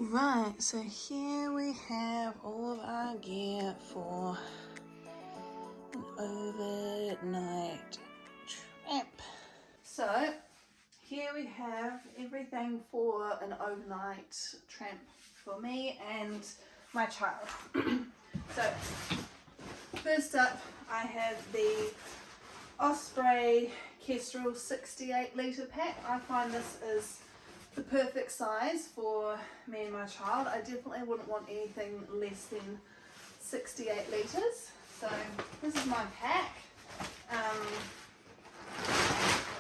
Alright, so here we have all of our gear for an overnight tramp. So here we have everything for an overnight tramp for me and my child. So first up I have the Osprey Kestrel 68 litre pack. I find this is the perfect size for me and my child. I definitely wouldn't want anything less than 68 litres. So this is my pack.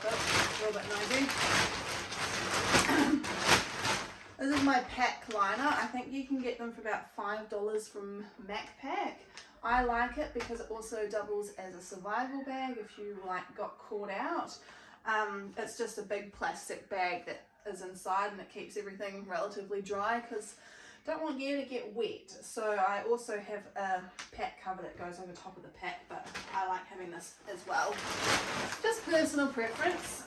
Oops, a little bit noisy. This is my pack liner. I think you can get them for about $5 from Macpac. I like it because it also doubles as a survival bag if you got caught out. It's just a big plastic bag that is inside and it keeps everything relatively dry because I don't want gear to get wet. So I also have a pack cover that goes over top of the pack, but I like having this as well. Just personal preference.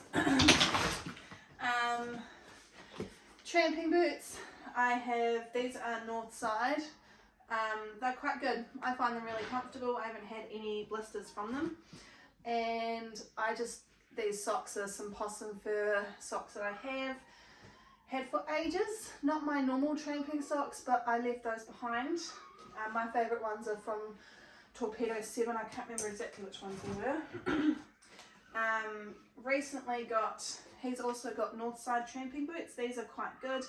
Tramping boots. I have, these are Northside. They're quite good. I find them really comfortable. I haven't had any blisters from them. And these socks are some possum fur socks that I have had for ages. Not my normal tramping socks, but I left those behind. My favourite ones are from Torpedo 7. I can't remember exactly which ones they were. Recently he's also got Northside tramping boots. These are quite good.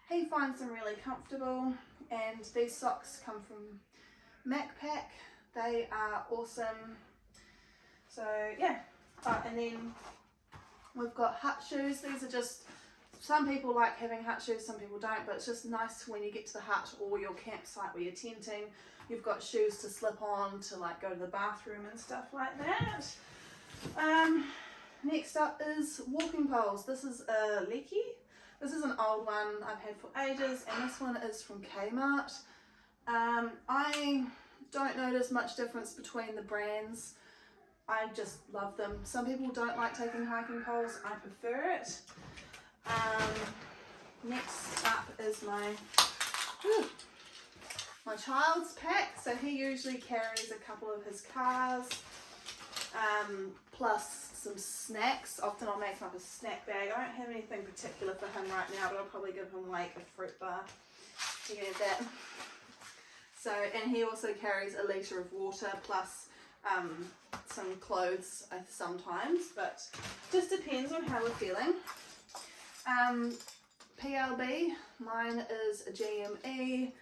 He finds them really comfortable, and these socks come from Macpac. They are awesome. So yeah. And then we've got hut shoes. These are just, some people like having hut shoes, some people don't, but it's just nice when you get to the hut or your campsite where you're tenting. You've got shoes to slip on to go to the bathroom and stuff like that. Next up is walking poles. This is a Lecky. This is an old one I've had for ages, and this one is from Kmart. I don't notice much difference between the brands. I just love them. Some people don't like taking hiking poles. I prefer it. Next up is my child's pack. So he usually carries a couple of his cars, plus some snacks. Often I'll make him up a snack bag. I don't have anything particular for him right now, but I'll probably give him a fruit bar. You can have that. So, and he also carries a litre of water plus some clothes sometimes, but just depends on how we're feeling. PLB, mine is a GME.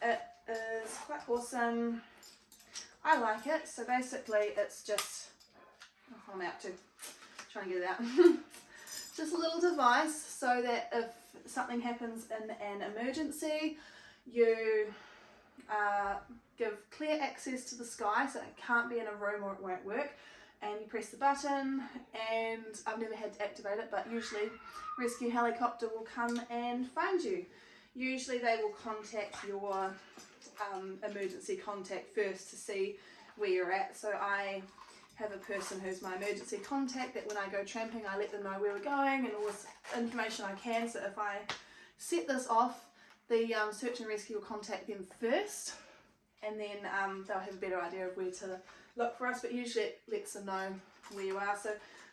It is quite awesome. I like it. So basically it's just, I'm out to try and get it out. Just a little device so that if something happens in an emergency, you give clear access to the sky, so it can't be in a room or it won't work, and you press the button, and I've never had to activate it, but usually rescue helicopter will come and find you. Usually they will contact your emergency contact first to see where you're at. So I have a person who's my emergency contact that when I go tramping I let them know where we're going and all this information I can. So if I set this off, the search and rescue will contact them first, and then they'll have a better idea of where to look for us, but usually it lets them know where you are. So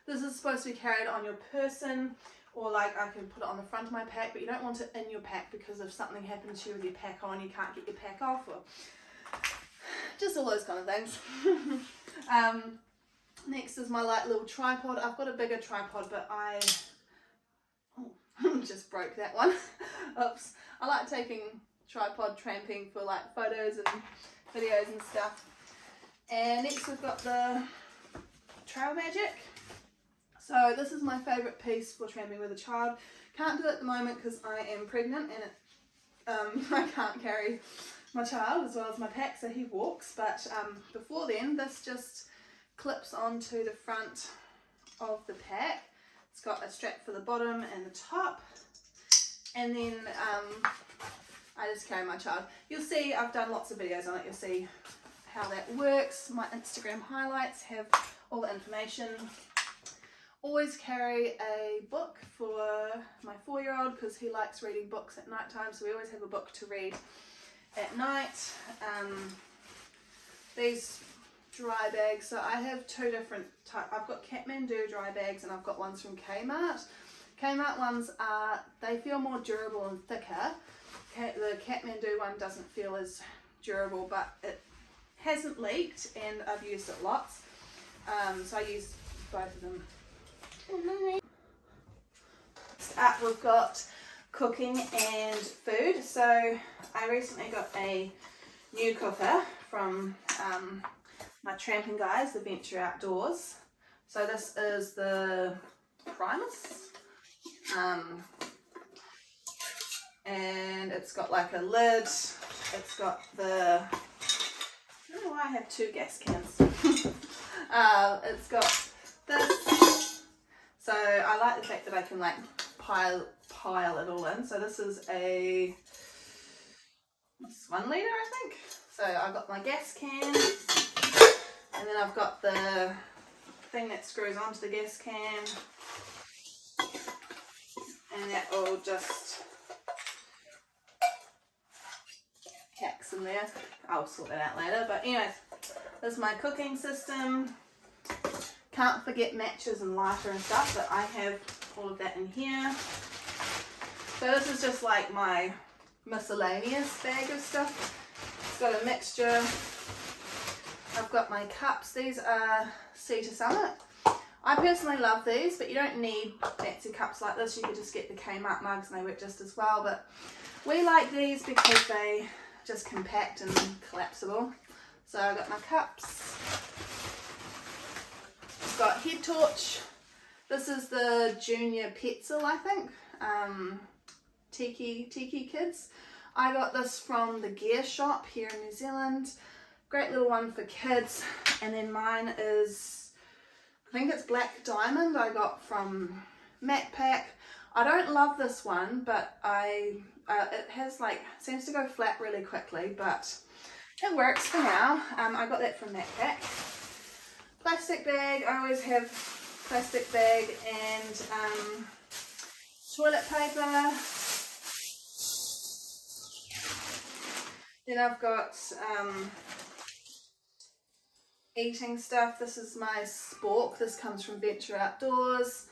this is supposed to be carried on your person, or I can put it on the front of my pack, but you don't want it in your pack because if something happens to you with your pack on, you can't get your pack off, or just all those kind of things. Next is my little tripod. I've got a bigger tripod, but I just broke that one. Oops. I like taking tripod tramping for photos and videos and stuff. And next we've got the Trail Magic. So this is my favourite piece for tramping with a child. Can't do it at the moment because I am pregnant and I can't carry my child as well as my pack, so he walks. But before then, this just clips onto the front of the pack. It's got a strap for the bottom and the top, and then I just carry my child. You'll see I've done lots of videos on it. You'll see how that works. My Instagram highlights have all the information. Always carry a book for my 4-year-old because he likes reading books at night time, so we always have a book to read at night. These dry bags, so I have 2 different types. I've got Kathmandu dry bags and I've got ones from Kmart. Kmart ones they feel more durable and thicker. The Kathmandu one doesn't feel as durable, but it hasn't leaked and I've used it lots. So I use both of them. Next up we've got cooking and food. So I recently got a new cooker from my tramping guys, the Venture Outdoors. So this is the Primus. And it's got like a lid. It's got the, I don't know why I have 2 gas cans. It's got this. So I like the fact that I can like pile it all in. So this is a 1 litre, I think. So I've got my gas can, and then I've got the thing that screws onto the gas can, and that all just hacks in there. I'll sort that out later, but anyways, this is my cooking system. Can't forget matches and lighter and stuff, but I have all of that in here. So this is just like my miscellaneous bag of stuff. It's got a mixture. I've got my cups. These are Sea to Summit. I personally love these, but you don't need fancy cups like this. You could just get the Kmart mugs and they work just as well. But we like these because they just compact and collapsible. So I've got my cups. I've got head torch. This is the Junior Petzl, I think. Tiki Kids. I got this from the gear shop here in New Zealand. Great little one for kids. And then mine is, I think it's Black Diamond, I got from MacPack. I don't love this one, but it has like, seems to go flat really quickly, but it works for now. I got that from MacPack. Plastic bag, I always have plastic bag and toilet paper. Then I've got eating stuff. This is my spork. This comes from Venture Outdoors.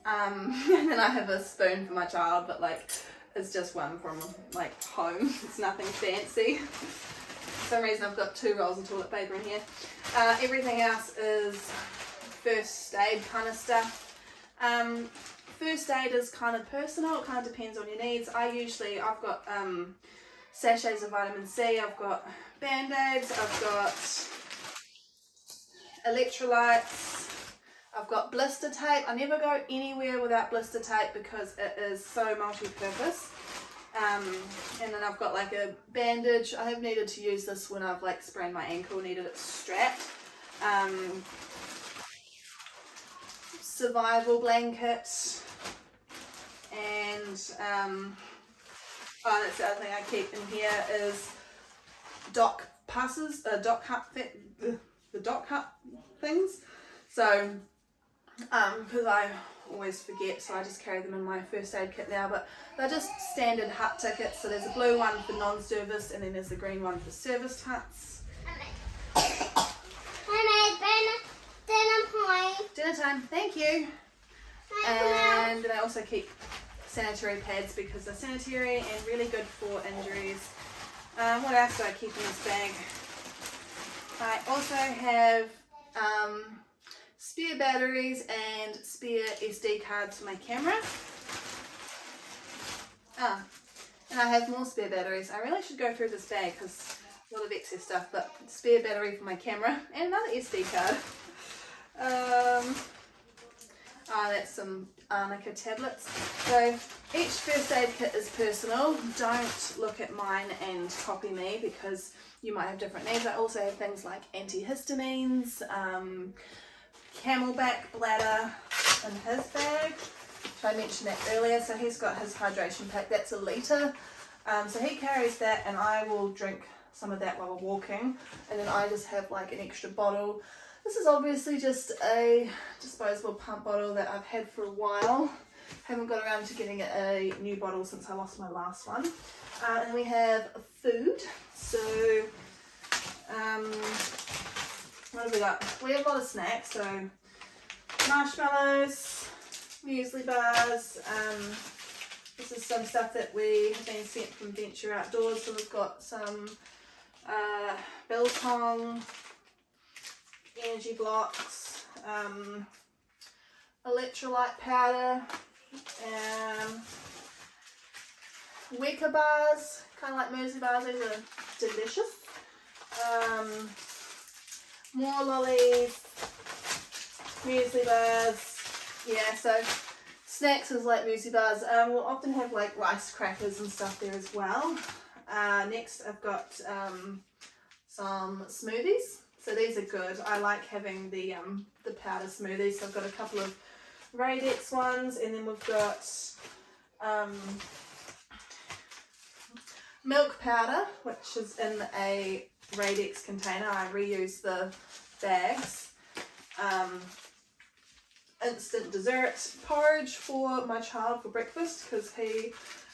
And then I have a spoon for my child, but like it's just one from like home. It's nothing fancy. For some reason I've got 2 rolls of toilet paper in here. Everything else is first aid kind of stuff. First aid is kind of personal. It kind of depends on your needs. I've got sachets of vitamin C. I've got band-aids. I've got electrolytes. I've got blister tape. I never go anywhere without blister tape because it is so multi-purpose. And then I've got like a bandage. I have needed to use this when I've like sprained my ankle, needed it strapped. Survival blanket. And that's the other thing I keep in here is dock passes, the dock hut things. So, because I always forget, so I just carry them in my first aid kit now, but they're just standard hut tickets. So there's a blue one for non-service and then there's the green one for serviced huts. Dinner time, thank you. And then I also keep sanitary pads because they're sanitary and really good for injuries. What else do I keep in this bag? I also have spare batteries and spare SD cards for my camera. And I have more spare batteries. I really should go through this bag because a lot of excess stuff, but spare battery for my camera and another SD card. That's some Arnica tablets. So each first aid kit is personal. Don't look at mine and copy me because you might have different needs. I also have things like antihistamines, camelback bladder in his bag. I mentioned that earlier. So he's got his hydration pack. That's a litre. So he carries that and I will drink some of that while we're walking. And then I just have like an extra bottle. This is obviously just a disposable pump bottle that I've had for a while. Haven't got around to getting a new bottle since I lost my last one. And we have food. So, what have we got? We have a lot of snacks. So, marshmallows, muesli bars. This is some stuff that we have been sent from Venture Outdoors. So we've got some biltong, energy blocks, electrolyte powder, Weka bars, kind of like muesli bars. These are delicious. More lollies, muesli bars. Yeah, so snacks is like muesli bars. We'll often have like rice crackers and stuff there as well. Next I've got some smoothies. So these are good. I like having the powder smoothies. So I've got a couple of Radex ones, and then we've got milk powder, which is in a Radex container. I reuse the bags. Instant dessert porridge for my child for breakfast, because he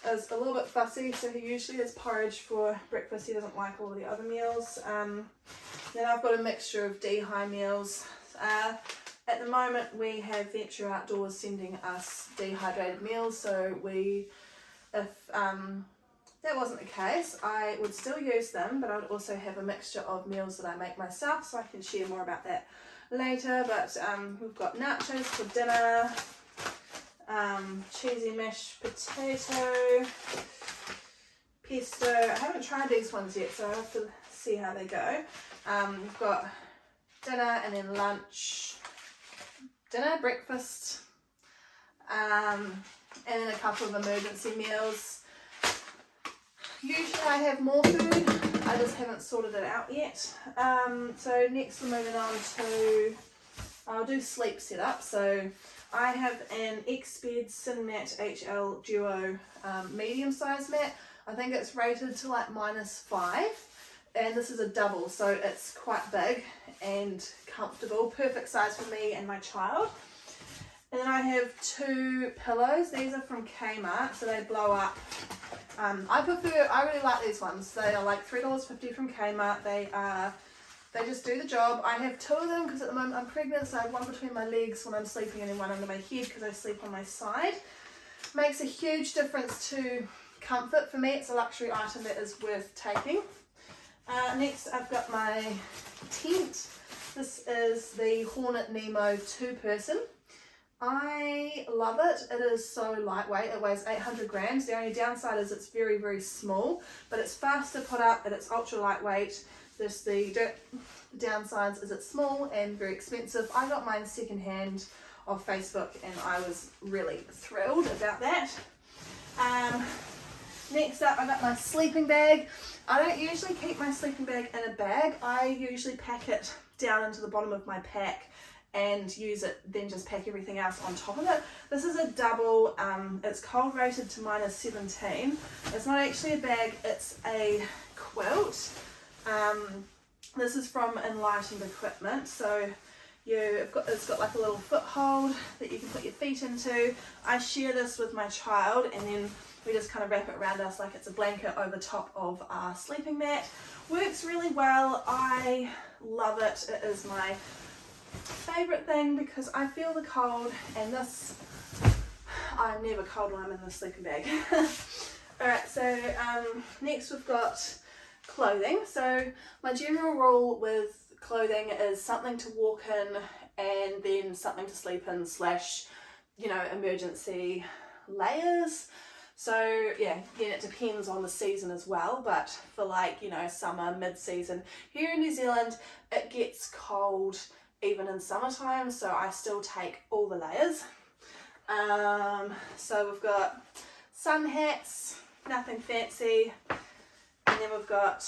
is a little bit fussy, so he usually has porridge for breakfast. He doesn't like all of the other meals. Then I've got a mixture of dehy meals. At the moment we have Venture Outdoors sending us dehydrated meals, so if that wasn't the case, I would still use them, but I would also have a mixture of meals that I make myself, so I can share more about that later. But we've got nachos for dinner, cheesy mashed potato, pesto. I haven't tried these ones yet, so I have to see how they go. We've got dinner and then lunch, dinner, breakfast, and then a couple of emergency meals. Usually I have more food, I just haven't sorted it out yet. So next we're moving on to, I'll do sleep setup. So I have an X-Bed Cinmat HL Duo medium size mat. I think it's rated to like -5, and this is a double, so it's quite big and comfortable, perfect size for me and my child. And then I have 2 pillows. These are from Kmart, so they blow up. I really like these ones. They are like $3.50 from Kmart. They just do the job. I have 2 of them because at the moment I'm pregnant, so I have one between my legs when I'm sleeping and then one under my head because I sleep on my side. Makes a huge difference to comfort. For me, it's a luxury item that is worth taking. Next I've got my tent. This is the Hornet Nemo 2-person. I love it. It is so lightweight. It weighs 800 grams. The only downside is it's very, very small, but it's fast to put up and it's ultra lightweight. The downsides is it's small and very expensive. I got mine secondhand off Facebook and I was really thrilled about that. Next up, I got my sleeping bag. I don't usually keep my sleeping bag in a bag. I usually pack it down into the bottom of my pack and use it, then just pack everything else on top of it. This is a double, it's cold rated to -17. It's not actually a bag, it's a quilt. This is from Enlightened Equipment, so it's got like a little foothold that you can put your feet into. I share this with my child, and then we just kind of wrap it around us like it's a blanket over top of our sleeping mat. Works really well. I love it. It is my favourite thing because I feel the cold, and this, I'm never cold when I'm in the sleeping bag. Alright, so next we've got clothing. So my general rule with clothing is something to walk in and then something to sleep in / emergency layers. So yeah, again, it depends on the season as well, but for summer, mid-season here in New Zealand, it gets cold even in summertime, so I still take all the layers. So we've got sun hats, nothing fancy, and then we've got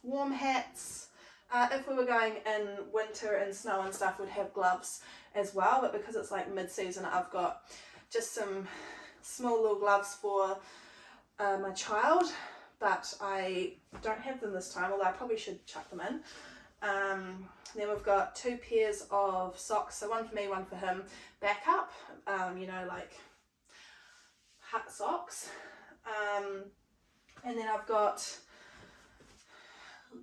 warm hats. If we were going in winter and snow and stuff, we'd have gloves as well, but because it's like mid-season, I've got just some small little gloves for my child, but I don't have them this time, although I probably should chuck them in. Then we've got 2 pairs of socks, so one for me, one for him, back up, cut socks. And then I've got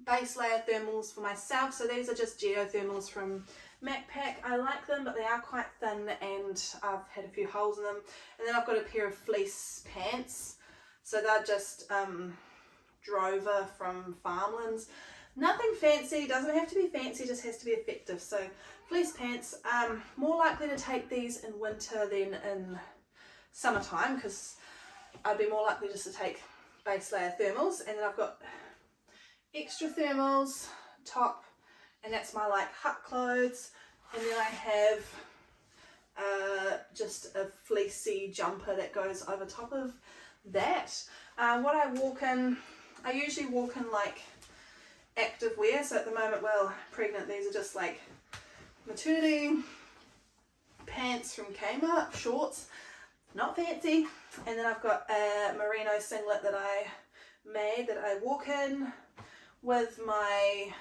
base layer thermals for myself. So these are just geothermals from MacPack. I like them, but they are quite thin and I've had a few holes in them. And then I've got a pair of fleece pants. So they're just Drover from Farmlands. Nothing fancy, doesn't have to be fancy, just has to be effective. So fleece pants, more likely to take these in winter than in summertime, because I'd be more likely just to take base layer thermals. And then I've got extra thermals top, and that's my like hut clothes. And then I have just a fleecy jumper that goes over top of that. What I walk in, I usually walk in like active wear. So at the moment, well, pregnant, these are just like maternity pants from Kmart, shorts, not fancy. And then I've got a merino singlet that I made that I walk in with my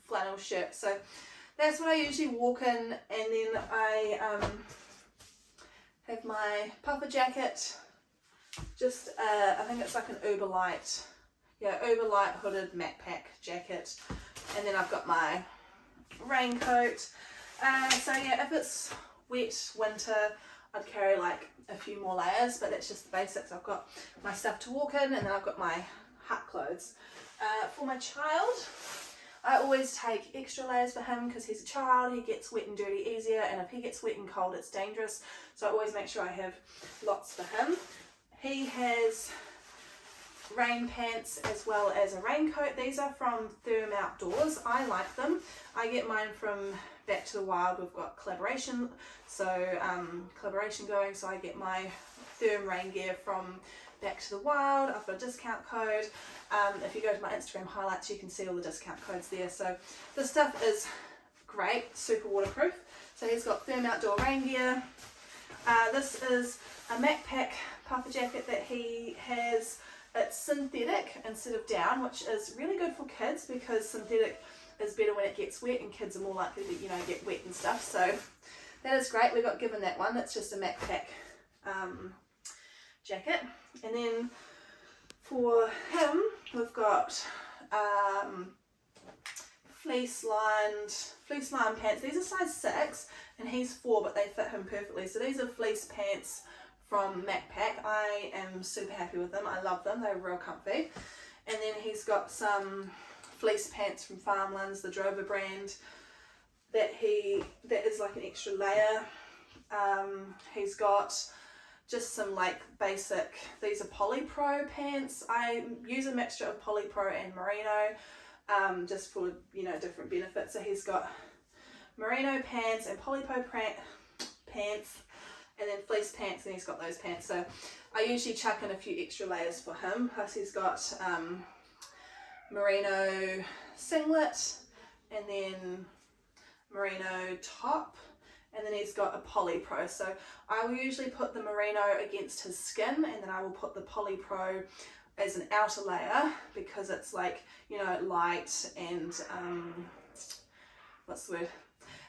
flannel shirt. So that's what I usually walk in. And then I have my puffer jacket, just I think it's like an Uber Light, Uber Light hooded MacPack jacket. And then I've got my raincoat. So yeah, if it's wet winter, I'd carry like a few more layers, but that's just the basics. I've got my stuff to walk in, and then I've got my hut clothes. For my child, I always take extra layers for him because he's a child. He gets wet and dirty easier, and if he gets wet and cold, it's dangerous. So I always make sure I have lots for him. He has rain pants as well as a raincoat. These are from Therm Outdoors. I like them. I get mine from Back to the Wild. We've got collaboration, so collaboration going. So I get my Therm rain gear from Back to the Wild. I've got a discount code. If you go to my Instagram highlights, you can see all the discount codes there. So this stuff is great, super waterproof. So he's got Therm Outdoor rain gear. This is a MacPack puffer jacket that he has. It's synthetic instead of down, which is really good for kids because synthetic is better when it gets wet, and kids are more likely to, get wet and stuff. So that is great. We got given that one. It's just a MacPack jacket. And then for him, we've got fleece lined pants. These are size 6 and he's 4, but they fit him perfectly. So these are fleece pants from MacPack. I am super happy with them. I love them. They're real comfy. And then he's got some fleece pants from Farmlands, the Drover brand, that is like an extra layer. He's got just some like basic, these are Polypro pants. I use a mixture of Polypro and merino, just for different benefits. So he's got merino pants and Polypro pants, and then fleece pants, and he's got those pants. So I usually chuck in a few extra layers for him. Plus he's got merino singlet, and then merino top, and then he's got a Polypro. So I will usually put the merino against his skin, and then I will put the Polypro as an outer layer because it's like, light and what's the word?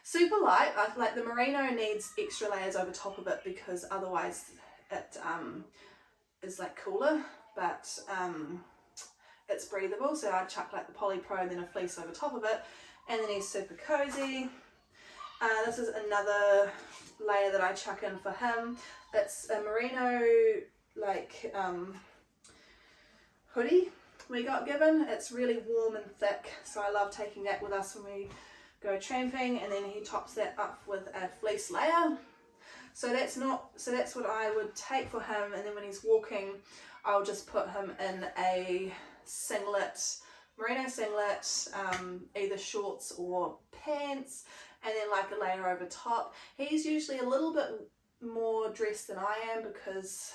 Super light. Like the merino needs extra layers over top of it because otherwise it is like cooler, but it's breathable. So I chuck like the Polypro and then a fleece over top of it, and then he's super cozy. This is another layer that I chuck in for him. It's a merino like hoodie we got given. It's really warm and thick, so I love taking that with us when we go tramping. And then he tops that up with a fleece layer. So that's what I would take for him. And then when he's walking, I'll just put him in a singlet, merino singlet, either shorts or pants, and then like a layer over top. He's usually a little bit more dressed than I am because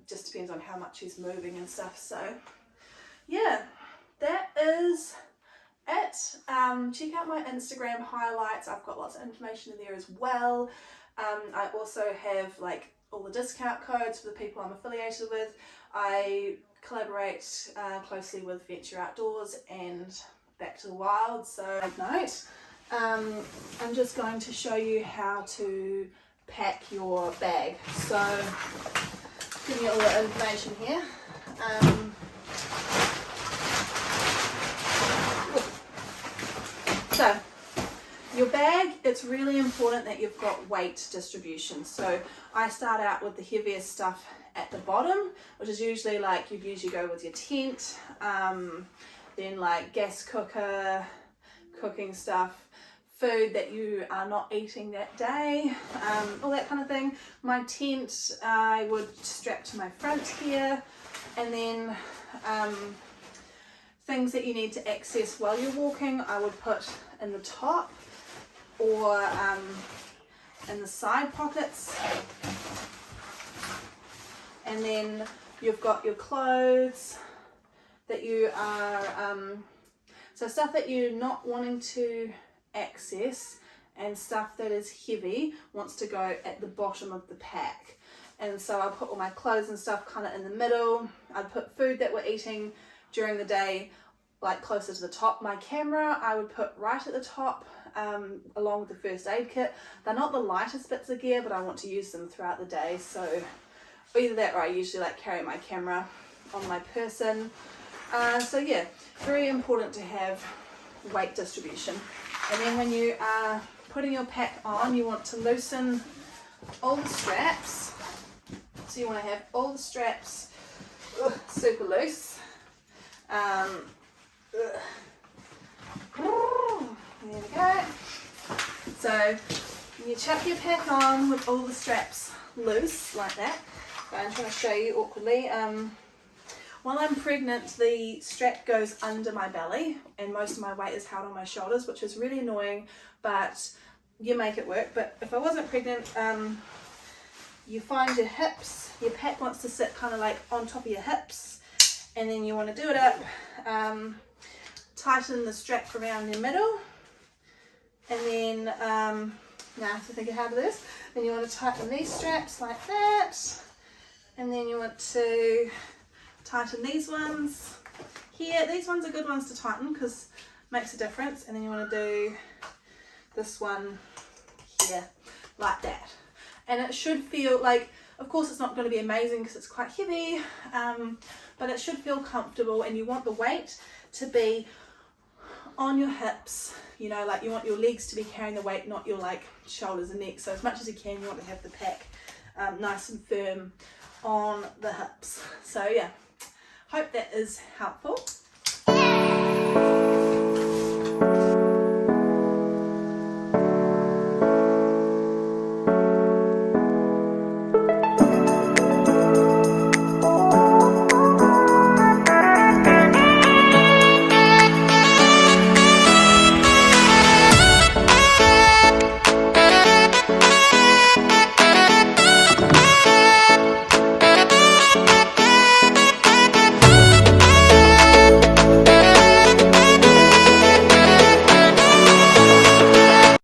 just depends on how much he's moving and stuff. So yeah, that is it. Check out my Instagram highlights. I've got lots of information in there as well. I also have like all the discount codes for the people I'm affiliated with. I collaborate closely with Venture Outdoors and Back to the Wild. So note, I'm just going to show you how to pack your bag. So give you all the information here. So your bag, it's really important that you've got weight distribution. So I start out with the heaviest stuff at the bottom, which is usually like you'd usually go with your tent, then like gas cooker, cooking stuff, food that you are not eating that day, all that kind of thing. My tent I would strap to my front here, and then things that you need to access while you're walking I would put in the top or in the side pockets. And then you've got your clothes that you are, so stuff that you're not wanting to access and stuff that is heavy wants to go at the bottom of the pack. And so I put all my clothes and stuff kind of in the middle. I'd put food that we're eating during the day like closer to the top. My camera I would put right at the top, along with the first aid kit. They're not the lightest bits of gear, but I want to use them throughout the day, so either that or I usually like carry my camera on my person. So yeah, very important to have weight distribution. And then when you are putting your pack on, you want to loosen all the straps. So you want to have all the straps super loose. There we go. So you chuck your pack on with all the straps loose like that. I'm trying to show you awkwardly. While I'm pregnant, the strap goes under my belly and most of my weight is held on my shoulders, which is really annoying, but you make it work. But if I wasn't pregnant, you find your hips, your pack wants to sit kind of like on top of your hips, and then you want to do it up, tighten the strap around the middle, and then, now I have to think of how to do this, then you want to tighten these straps like that, and then you want to tighten these ones here. These ones are good ones to tighten because it makes a difference, and then you want to do this one here like that. And it should feel like, of course it's not going to be amazing because it's quite heavy, but it should feel comfortable, and you want the weight to be on your hips, you know, like you want your legs to be carrying the weight, not your like shoulders and neck. So as much as you can, you want to have the pack nice and firm on the hips. So yeah, hope that is helpful.